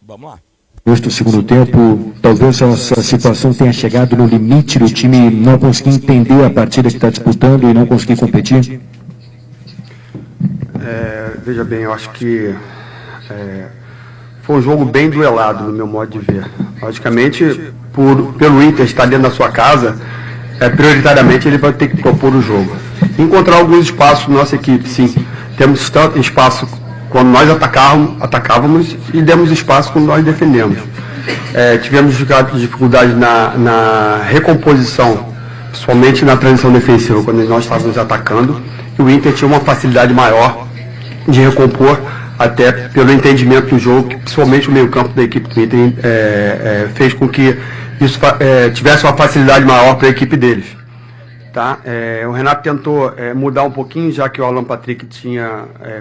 Vamos lá. Neste segundo tempo, talvez essa situação tenha chegado no limite do time não conseguir entender a partida que está disputando e não conseguir competir? Veja bem, eu acho que foi um jogo bem duelado, no meu modo de ver. Logicamente, pelo Inter estar dentro da sua casa, prioritariamente ele vai ter que propor o jogo. Encontrar alguns espaços na nossa equipe, sim. Temos tanto espaço quando nós atacávamos e demos espaço quando nós defendemos. Tivemos dificuldade na recomposição, principalmente na transição defensiva, quando nós estávamos atacando, e o Inter tinha uma facilidade maior de recompor, até pelo entendimento do jogo, que principalmente o meio-campo da equipe do Inter fez com que isso tivesse uma facilidade maior para a equipe deles. Tá? O Renato tentou mudar um pouquinho, já que o Alan Patrick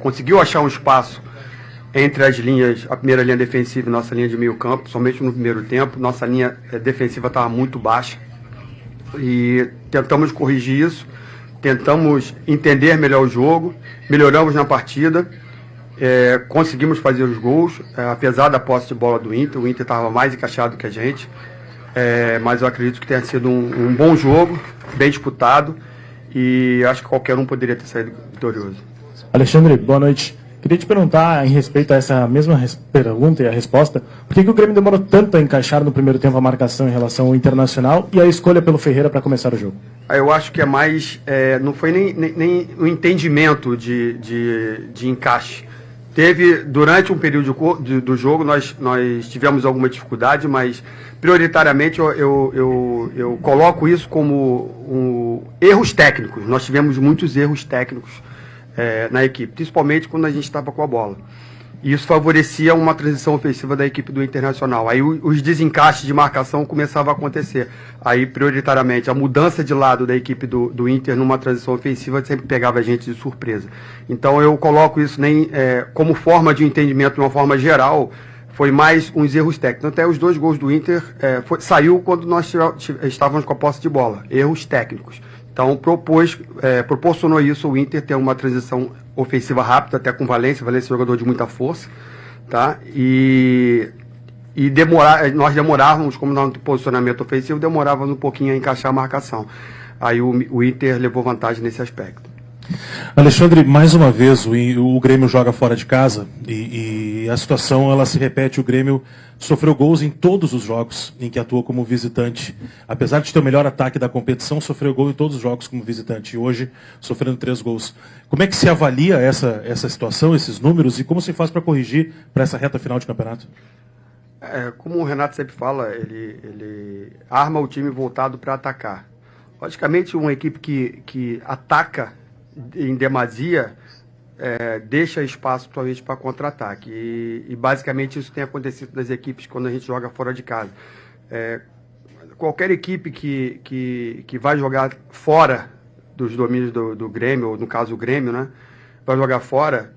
conseguiu achar um espaço entre as linhas, a primeira linha defensiva e nossa linha de meio campo, somente no primeiro tempo. Nossa linha defensiva estava muito baixa e tentamos corrigir isso, tentamos entender melhor o jogo, melhoramos na partida, conseguimos fazer os gols, apesar da posse de bola do Inter. O Inter estava mais encaixado que a gente. Mas eu acredito que tenha sido um bom jogo, bem disputado, e acho que qualquer um poderia ter saído vitorioso. Alexandre, boa noite. Queria te perguntar, em respeito a essa mesma pergunta e a resposta, por que o Grêmio demorou tanto a encaixar no primeiro tempo a marcação em relação ao Internacional e a escolha pelo Ferreira para começar o jogo? Eu acho que é mais, não foi nem o entendimento de encaixe. Durante um período do jogo, nós tivemos alguma dificuldade, mas prioritariamente eu coloco isso como erros técnicos. Nós tivemos muitos erros técnicos na equipe, principalmente quando a gente estava com a bola. E isso favorecia uma transição ofensiva da equipe do Internacional. Aí os desencaixes de marcação começavam a acontecer. Aí, prioritariamente, a mudança de lado da equipe do Inter numa transição ofensiva sempre pegava a gente de surpresa. Então eu coloco isso como forma de entendimento, de uma forma geral, foi mais uns erros técnicos. Até os 2 gols do Inter saiu quando nós estávamos com a posse de bola. Erros técnicos. Então proporcionou isso o Inter ter uma transição ofensiva rápida, até com Valência. Valência é um jogador de muita força, tá? E nós demorávamos, como no posicionamento ofensivo, demorávamos um pouquinho a encaixar a marcação. Aí o Inter levou vantagem nesse aspecto. Alexandre, mais uma vez o Grêmio joga fora de casa e a situação ela se repete. O Grêmio sofreu gols em todos os jogos em que atuou como visitante. Apesar de ter o melhor ataque da competição, sofreu gol em todos os jogos como visitante. E hoje, sofrendo 3 gols. Como é que se avalia essa situação, esses números, e como se faz para corrigir para essa reta final de campeonato? Como o Renato sempre fala, ele arma o time voltado para atacar. Logicamente, uma equipe que ataca em demasia deixa espaço principalmente para contra-ataque, e basicamente isso tem acontecido nas equipes quando a gente joga fora de casa. Qualquer equipe que vai jogar fora dos domínios do Grêmio, ou no caso o Grêmio, né, vai jogar fora,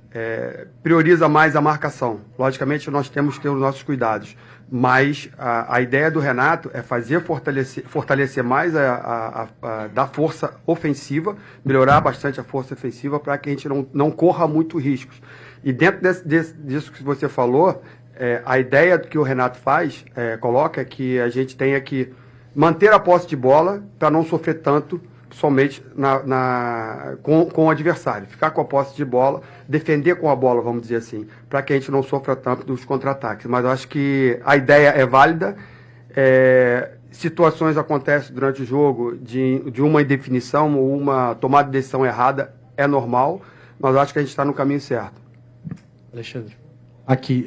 prioriza mais a marcação. Logicamente nós temos que ter os nossos cuidados, mas a ideia do Renato é fortalecer mais da força ofensiva, melhorar bastante a força ofensiva para que a gente não corra muito riscos. E dentro disso que você falou, a ideia que o Renato coloca é que a gente tenha que manter a posse de bola para não sofrer tanto somente com o adversário, ficar com a posse de bola, defender com a bola, vamos dizer assim, para que a gente não sofra tanto dos contra-ataques. Mas eu acho que a ideia é válida. Situações acontecem durante o jogo de uma indefinição ou uma tomada de decisão errada, é normal, mas eu acho que a gente está no caminho certo. Alexandre, aqui,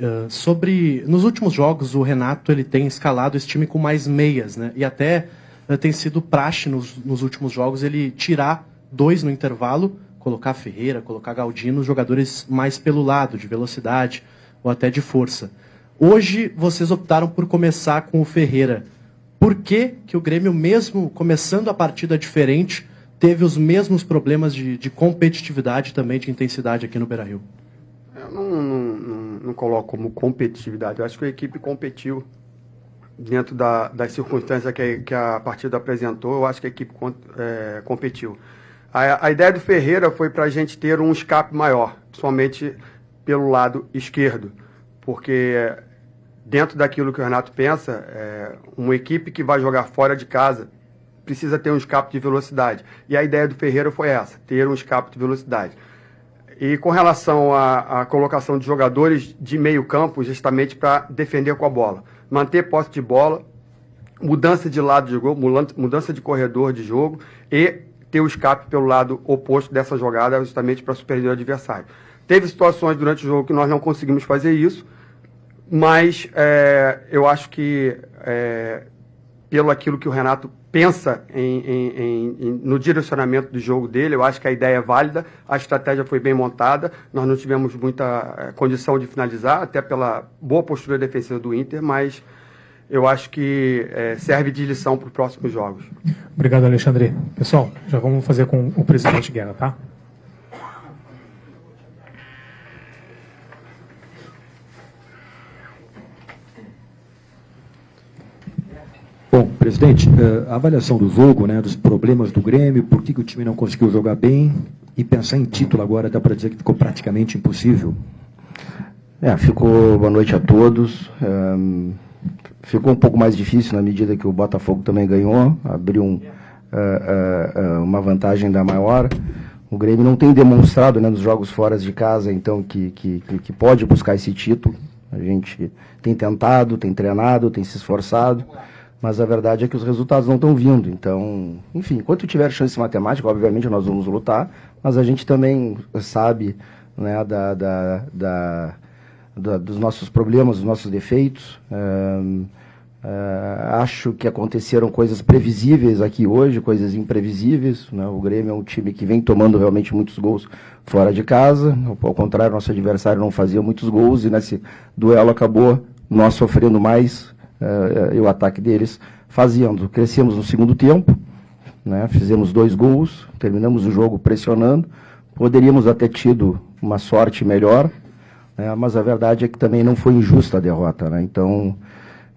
nos últimos jogos o Renato ele tem escalado esse time com mais meias, né? E até tem sido praxe nos últimos jogos ele tirar 2 no intervalo, colocar Ferreira, colocar Galdino, jogadores mais pelo lado, de velocidade ou até de força. Hoje vocês optaram por começar com o Ferreira. Por que o Grêmio, mesmo começando a partida diferente, teve os mesmos problemas de competitividade também, de intensidade aqui no Beira-Rio? Eu não coloco como competitividade. Eu acho que a equipe competiu dentro das circunstâncias que a partida apresentou. Eu acho que a equipe competiu. A ideia do Ferreira foi para a gente ter um escape maior, principalmente pelo lado esquerdo, porque dentro daquilo que o Renato pensa, uma equipe que vai jogar fora de casa precisa ter um escape de velocidade. E a ideia do Ferreira foi essa, ter um escape de velocidade. E com relação à colocação de jogadores de meio campo, justamente para defender com a bola. Manter posse de bola, mudança de lado de jogo, mudança de corredor de jogo e ter o escape pelo lado oposto dessa jogada, justamente para surpreender o adversário. Teve situações durante o jogo que nós não conseguimos fazer isso, mas eu acho que pelo aquilo que o Renato pensa no direcionamento do jogo dele, eu acho que a ideia é válida, a estratégia foi bem montada, nós não tivemos muita condição de finalizar, até pela boa postura defensiva do Inter, mas eu acho que serve de lição para os próximos jogos. Obrigado, Alexandre. Pessoal, já vamos fazer com o presidente Guerra, tá? Bom, presidente, a avaliação do jogo, né, dos problemas do Grêmio, por que o time não conseguiu jogar bem e pensar em título agora, dá para dizer que ficou praticamente impossível? Boa noite a todos. Ficou um pouco mais difícil na medida que o Botafogo também ganhou, abriu uma vantagem ainda maior. O Grêmio não tem demonstrado, né, nos jogos fora de casa, então, que pode buscar esse título. A gente tem tentado, tem treinado, tem se esforçado, mas a verdade é que os resultados não estão vindo. Então, enfim, enquanto tiver chance matemática, obviamente nós vamos lutar, mas a gente também sabe, né, dos nossos problemas, dos nossos defeitos. Acho que aconteceram coisas previsíveis aqui hoje, coisas imprevisíveis, né? O Grêmio é um time que vem tomando realmente muitos gols fora de casa. Ao contrário, nosso adversário não fazia muitos gols e nesse duelo acabou nós sofrendo mais e o ataque deles fazendo. Crescemos no segundo tempo, né? Fizemos 2 gols, terminamos o jogo pressionando. Poderíamos até tido uma sorte melhor, mas a verdade é que também não foi injusta a derrota, né?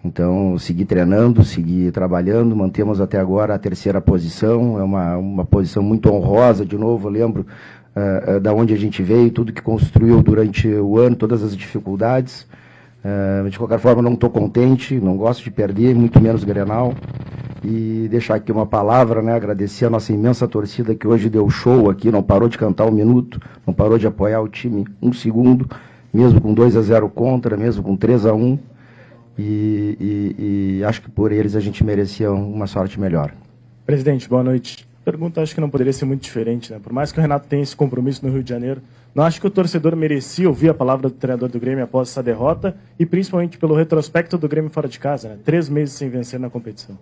Então, seguir treinando, seguir trabalhando, mantemos até agora a 3ª posição, é uma posição muito honrosa, de novo, eu lembro da onde a gente veio, tudo que construiu durante o ano, todas as dificuldades. De qualquer forma, não estou contente, não gosto de perder, muito menos Grenal. E deixar aqui uma palavra, né, agradecer a nossa imensa torcida que hoje deu show aqui, não parou de cantar 1 minuto, não parou de apoiar o time 1 segundo, mesmo com 2-0 contra, mesmo com 3-1. E acho que por eles a gente merecia uma sorte melhor. Presidente, boa noite. Pergunta acho que não poderia ser muito diferente, né? Por mais que o Renato tenha esse compromisso no Rio de Janeiro, não acho que o torcedor merecia ouvir a palavra do treinador do Grêmio após essa derrota e principalmente pelo retrospecto do Grêmio fora de casa, né? 3 meses sem vencer na competição.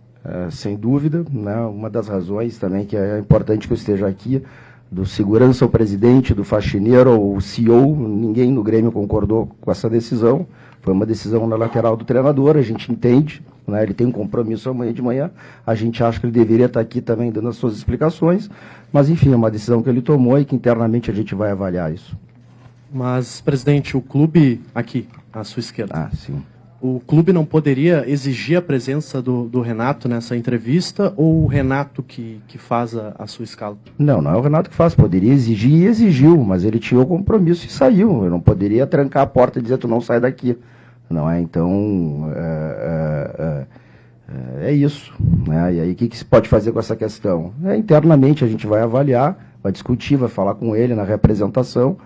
Sem dúvida, né? Uma das razões também que é importante que eu esteja aqui, do segurança ao presidente, do faxineiro ao CEO, ninguém no Grêmio concordou com essa decisão. Foi uma decisão na lateral do treinador, a gente entende, né? Ele tem um compromisso amanhã de manhã, a gente acha que ele deveria estar aqui também dando as suas explicações, mas enfim, é uma decisão que ele tomou e que internamente a gente vai avaliar isso. Mas, presidente, o clube, aqui, à sua esquerda, sim. O clube não poderia exigir a presença do Renato nessa entrevista ou o Renato que faz a sua escala? Não é o Renato que faz, poderia exigir e exigiu, mas ele tinha o compromisso e saiu. Eu não poderia trancar a porta e dizer tu não sai daqui. Não é? Então, é isso. Né? E aí o que se pode fazer com essa questão? Internamente a gente vai avaliar, vai discutir, vai falar com ele na representação.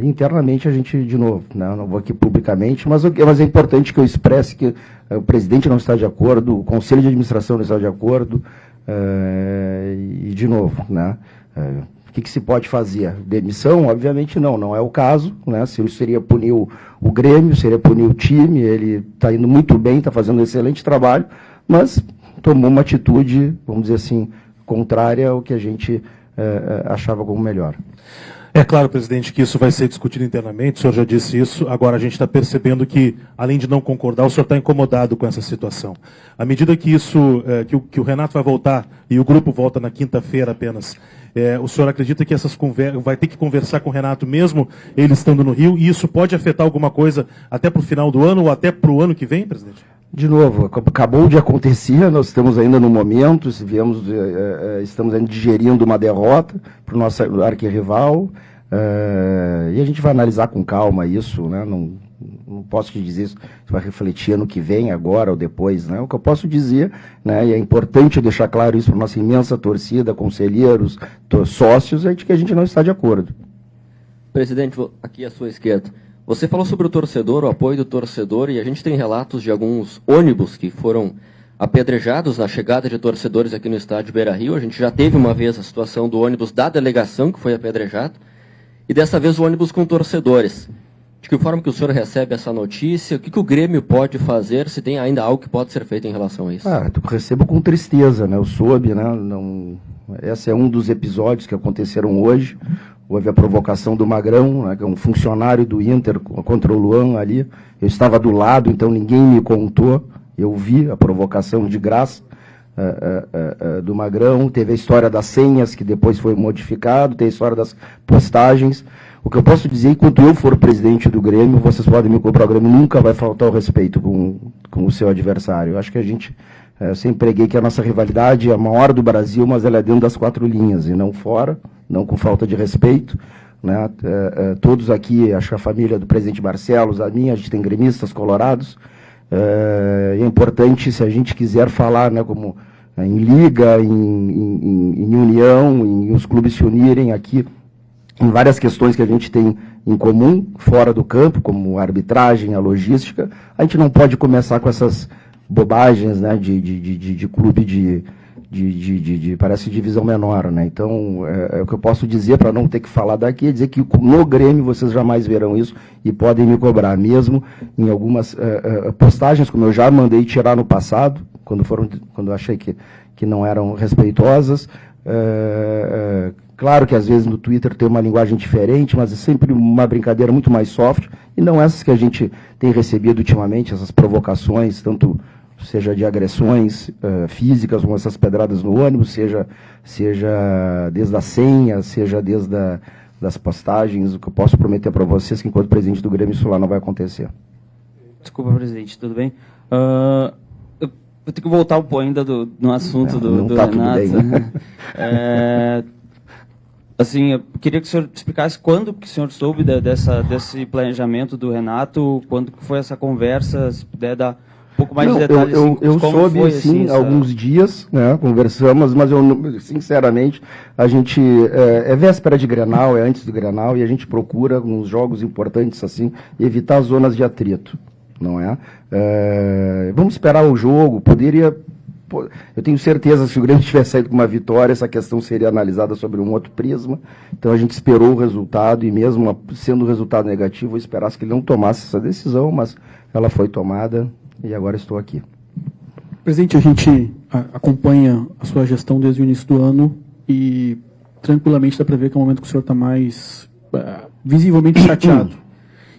Internamente a gente, de novo, né, não vou aqui publicamente, mas é importante que eu expresse que o presidente não está de acordo, o conselho de administração não está de acordo, e de novo, né, o que se pode fazer? Demissão? Obviamente não é o caso, né, seria punir o Grêmio, seria punir o time, ele está indo muito bem, está fazendo um excelente trabalho, mas tomou uma atitude, vamos dizer assim, contrária ao que a gente achava como melhor. É claro, presidente, que isso vai ser discutido internamente, o senhor já disse isso, agora a gente está percebendo que, além de não concordar, o senhor está incomodado com essa situação. À medida que que o Renato vai voltar, e o grupo volta na quinta-feira apenas, o senhor acredita que vai ter que conversar com o Renato mesmo, ele estando no Rio, e isso pode afetar alguma coisa até para o final do ano ou até para o ano que vem, presidente? De novo, acabou de acontecer, nós estamos ainda no momento, estamos ainda digerindo uma derrota para o nosso arquirrival, e a gente vai analisar com calma isso, né? não posso te dizer se vai refletir ano que vem, agora ou depois, né? O que eu posso dizer, né, e é importante deixar claro isso para nossa imensa torcida, conselheiros, sócios, é de que a gente não está de acordo. Presidente, aqui à sua esquerda. Você falou sobre o torcedor, o apoio do torcedor, e a gente tem relatos de alguns ônibus que foram apedrejados na chegada de torcedores aqui no estádio Beira-Rio. A gente já teve uma vez a situação do ônibus da delegação que foi apedrejado, e dessa vez o ônibus com torcedores. De que forma que o senhor recebe essa notícia? O que o Grêmio pode fazer, se tem ainda algo que pode ser feito em relação a isso? Eu recebo com tristeza, né? Eu soube, né? Esse é um dos episódios que aconteceram hoje. Houve a provocação do Magrão, né, que é um funcionário do Inter contra o Luan ali. Eu estava do lado, então ninguém me contou. Eu vi a provocação de graça do Magrão. Teve a história das senhas, que depois foi modificado. Tem a história das postagens. O que eu posso dizer, enquanto eu for presidente do Grêmio, vocês podem me cobrar, o Grêmio nunca vai faltar o respeito com o seu adversário. Eu acho que a gente... Eu sempre preguei que a nossa rivalidade é a maior do Brasil, mas ela é dentro das 4 linhas, e não fora, não com falta de respeito. Né? Todos aqui, acho que a família do presidente Barcelos, a minha, a gente tem gremistas colorados. É importante, se a gente quiser falar, né, como em liga, em união, em os clubes se unirem aqui, em várias questões que a gente tem em comum, fora do campo, como a arbitragem, a logística, a gente não pode começar com essas bobagens, né, de clube parece divisão menor, né? Então, o que eu posso dizer, para não ter que falar daqui, é dizer que no Grêmio vocês jamais verão isso e podem me cobrar, mesmo em algumas postagens, como eu já mandei tirar no passado, quando eu achei que não eram respeitosas. Claro que às vezes no Twitter tem uma linguagem diferente, mas é sempre uma brincadeira muito mais soft, e não essas que a gente tem recebido ultimamente, essas provocações, tanto seja de agressões físicas, como essas pedradas no ônibus, seja desde a senha, seja desde das postagens. O que eu posso prometer para vocês que enquanto presidente do Grêmio isso lá não vai acontecer. Desculpa, presidente, tudo bem? Eu vou ter que voltar um pouco ainda no assunto do tá Renato. Tudo bem, né? Assim, eu queria que o senhor explicasse quando que o senhor soube desse planejamento do Renato, quando que foi essa conversa, se puder dar um pouco mais de detalhes. Eu soube, foi, sim, alguns dias, né, conversamos, mas sinceramente, a gente, é véspera de Grenal, é antes do Grenal, e a gente procura, nos jogos importantes assim, evitar zonas de atrito, não é? Vamos esperar o jogo, eu tenho certeza, se o Grêmio tivesse saído com uma vitória, essa questão seria analisada sobre um outro prisma. Então a gente esperou o resultado, e mesmo sendo o resultado negativo, eu esperasse que ele não tomasse essa decisão, mas ela foi tomada e agora estou aqui. Presidente, a gente acompanha a sua gestão desde o início do ano e tranquilamente dá para ver que é o momento que o senhor está mais visivelmente chateado.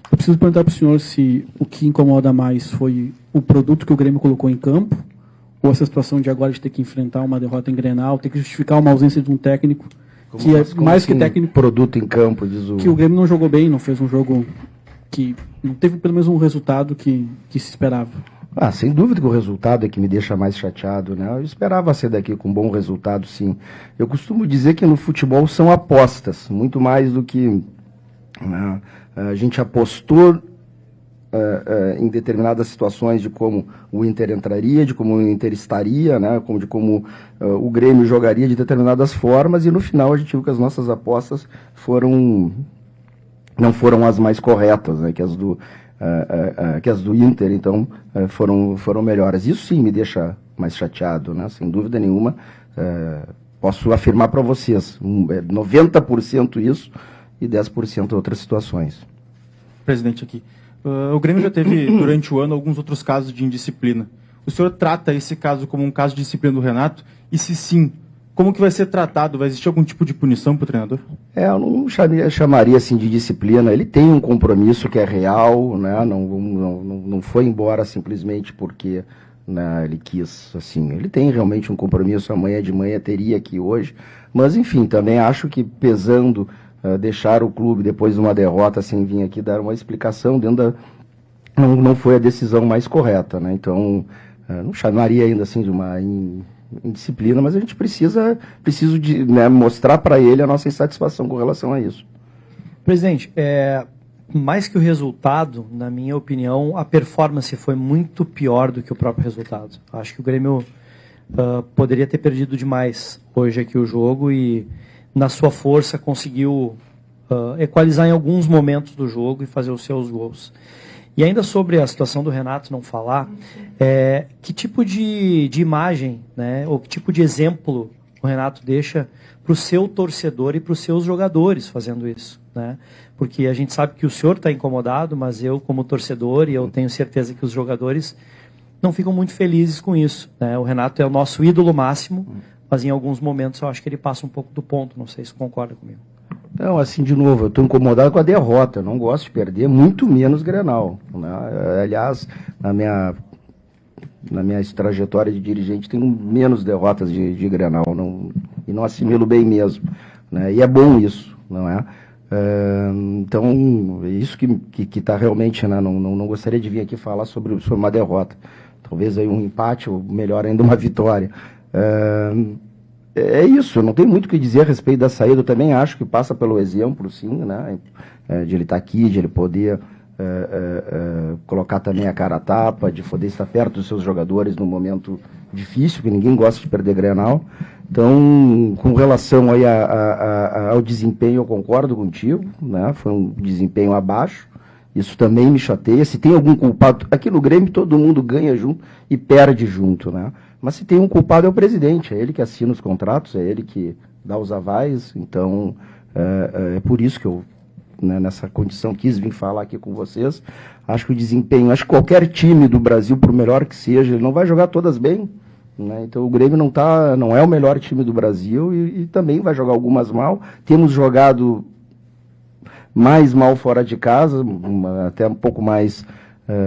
Eu preciso perguntar para o senhor se o que incomoda mais foi o produto que o Grêmio colocou em campo, ou essa situação de agora de ter que enfrentar uma derrota em Grenal, ter que justificar uma ausência de um técnico, que é mais assim, que técnico. Produto em campo, diz o... Que o Grêmio não jogou bem, não fez um jogo que não teve pelo menos um resultado que se esperava. Sem dúvida que o resultado é que me deixa mais chateado, né? Eu esperava ser daqui com um bom resultado, sim. Eu costumo dizer que no futebol são apostas, muito mais do que a gente apostou em determinadas situações de como o Inter entraria, de como o Inter estaria, né, de como o Grêmio jogaria de determinadas formas, e no final a gente viu que as nossas apostas não foram as mais corretas, né, que as do Inter, então, foram melhores. Isso sim me deixa mais chateado, né, sem dúvida nenhuma. Posso afirmar para vocês, 90% isso e 10% outras situações. Presidente, aqui. O Grêmio já teve, durante o ano, alguns outros casos de indisciplina. O senhor trata esse caso como um caso de disciplina do Renato? E se sim, como que vai ser tratado? Vai existir algum tipo de punição para o treinador? Eu não chamaria assim de disciplina. Ele tem um compromisso que é real, né? Não foi embora simplesmente porque, né, ele quis. Assim. Ele tem realmente um compromisso, amanhã de manhã teria aqui hoje. Mas, enfim, também acho que pesando... deixar o clube depois de uma derrota sem vir aqui dar uma explicação não foi a decisão mais correta, né? Então não chamaria ainda assim de uma indisciplina, mas a gente preciso de, né, mostrar para ele a nossa insatisfação com relação a isso. Presidente, mais que o resultado, na minha opinião, a performance foi muito pior do que o próprio resultado. Acho que o Grêmio poderia ter perdido demais hoje aqui o jogo e, na sua força, conseguiu equalizar em alguns momentos do jogo e fazer os seus gols. E ainda sobre a situação do Renato não falar, que tipo de imagem, né, ou que tipo de exemplo o Renato deixa para o seu torcedor e para os seus jogadores fazendo isso, né? Porque a gente sabe que o senhor está incomodado, mas eu, como torcedor, e eu tenho certeza que os jogadores não ficam muito felizes com isso, né? O Renato é o nosso ídolo máximo, mas em alguns momentos eu acho que ele passa um pouco do ponto, não sei se concorda comigo. Não, assim, de novo, eu estou incomodado com a derrota, eu não gosto de perder, muito menos Grenal, né? Aliás, na minha trajetória de dirigente, tenho menos derrotas de Grenal, e não assimilo bem mesmo, né? E é bom isso, não é? Então, isso que está realmente, né? Não gostaria de vir aqui falar sobre uma derrota, talvez aí um empate, ou melhor ainda, uma vitória. É isso, eu não tenho muito o que dizer a respeito da saída, eu também acho que passa pelo exemplo, sim, né? De ele estar aqui, de ele poder colocar também a cara a tapa, de poder estar perto dos seus jogadores num momento difícil, que ninguém gosta de perder Grenal. Então, com relação aí ao desempenho, eu concordo contigo, né? Foi um desempenho abaixo, isso também me chateia. Se tem algum culpado, aqui no Grêmio todo mundo ganha junto e perde junto, né? Mas se tem um culpado é o presidente, é ele que assina os contratos, é ele que dá os avais, então é por isso que eu, né, nessa condição, quis vir falar aqui com vocês. Acho que o desempenho, acho que qualquer time do Brasil, por melhor que seja, ele não vai jogar todas bem, né? Então o Grêmio não é o melhor time do Brasil e também vai jogar algumas mal. Temos jogado mais mal fora de casa, até um pouco mais...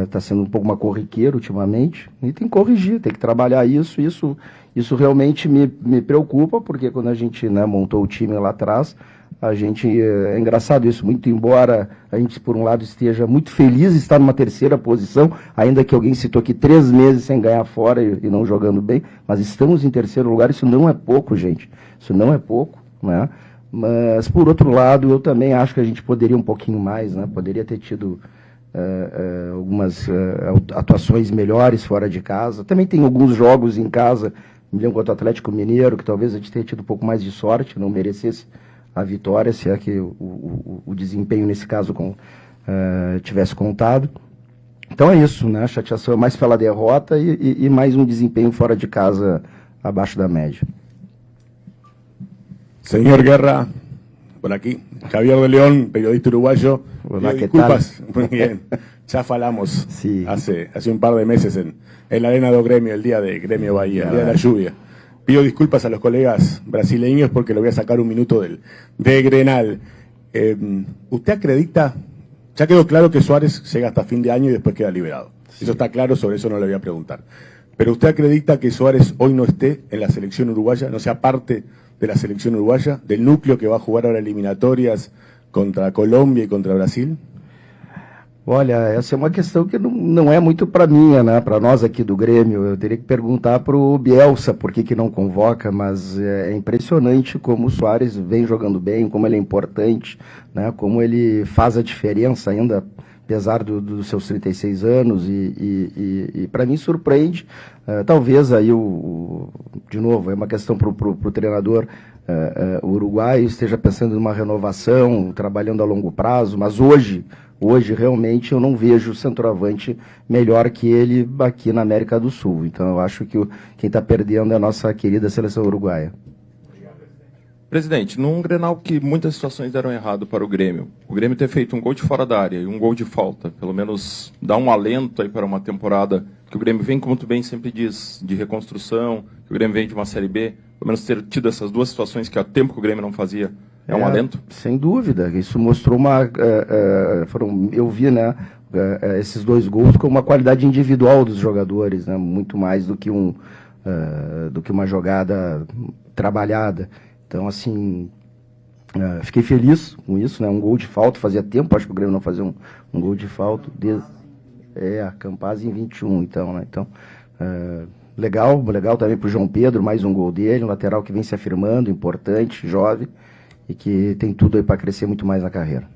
Está sendo um pouco mais corriqueiro ultimamente, e tem que corrigir, tem que trabalhar isso. Isso realmente me preocupa, porque quando a gente, né, montou o time lá atrás, a gente, é engraçado isso, muito embora a gente por um lado esteja muito feliz de estar numa terceira posição, ainda que alguém citou aqui 3 meses sem ganhar fora e não jogando bem, mas estamos em terceiro lugar, isso não é pouco, gente, isso não é pouco, né? Mas por outro lado, eu também acho que a gente poderia um pouquinho mais, né? Poderia ter tido algumas atuações melhores fora de casa. Também tem alguns jogos em casa, me lembro contra o Atlético Mineiro, que talvez a gente tenha tido um pouco mais de sorte, não merecesse a vitória, se é que o desempenho nesse caso tivesse contado. Então é isso, né? A chateação é mais pela derrota e mais um desempenho fora de casa abaixo da média. Señor Guerra, por aquí. Javier de León, periodista uruguayo. Hola, ¿qué disculpas. Muy bien. Ya falamos sí. hace un par de meses en la Arena do Grêmio, el día de Grêmio Bahía, el día de la lluvia. Pido disculpas a los colegas brasileños porque le voy a sacar un minuto de Grenal. ¿Usted acredita, ya quedó claro que Suárez llega hasta fin de año y después queda liberado? Sí. Eso está claro, sobre eso no le voy a preguntar. Pero ¿usted acredita que Suárez hoy no esté en la selección uruguaya, no sea parte de la selección uruguaya, del núcleo que va a jugar ahora eliminatorias contra Colômbia e contra Brasil? Olha, essa é uma questão que não é muito para mim, né? Para nós aqui do Grêmio. Eu teria que perguntar para o Bielsa por que não convoca, mas é impressionante como o Suárez vem jogando bem, como ele é importante, né? Como ele faz a diferença ainda, apesar dos seus 36 anos, e para mim surpreende. Talvez aí, de novo, é uma questão para o treinador uruguaio, esteja pensando em uma renovação, trabalhando a longo prazo, mas hoje realmente eu não vejo centroavante melhor que ele aqui na América do Sul. Então eu acho que quem está perdendo é a nossa querida seleção uruguaia. Presidente, num Grenal que muitas situações deram errado para o Grêmio ter feito um gol de fora da área e um gol de falta, pelo menos dá um alento aí para uma temporada que o Grêmio vem, como tu bem sempre diz, de reconstrução, que o Grêmio vem de uma Série B, pelo menos ter tido essas duas situações que há tempo que o Grêmio não fazia, é um alento? Sem dúvida, isso mostrou eu vi, né, esses 2 gols com uma qualidade individual dos jogadores, né, muito mais do que uma jogada trabalhada. Então, assim, fiquei feliz com isso, né? Um gol de falta, fazia tempo, acho que o Grêmio não fazia um gol de falta. A Campaz em 21, então, né? Então, legal também para o João Pedro, mais um gol dele, um lateral que vem se afirmando, importante, jovem, e que tem tudo aí para crescer muito mais na carreira.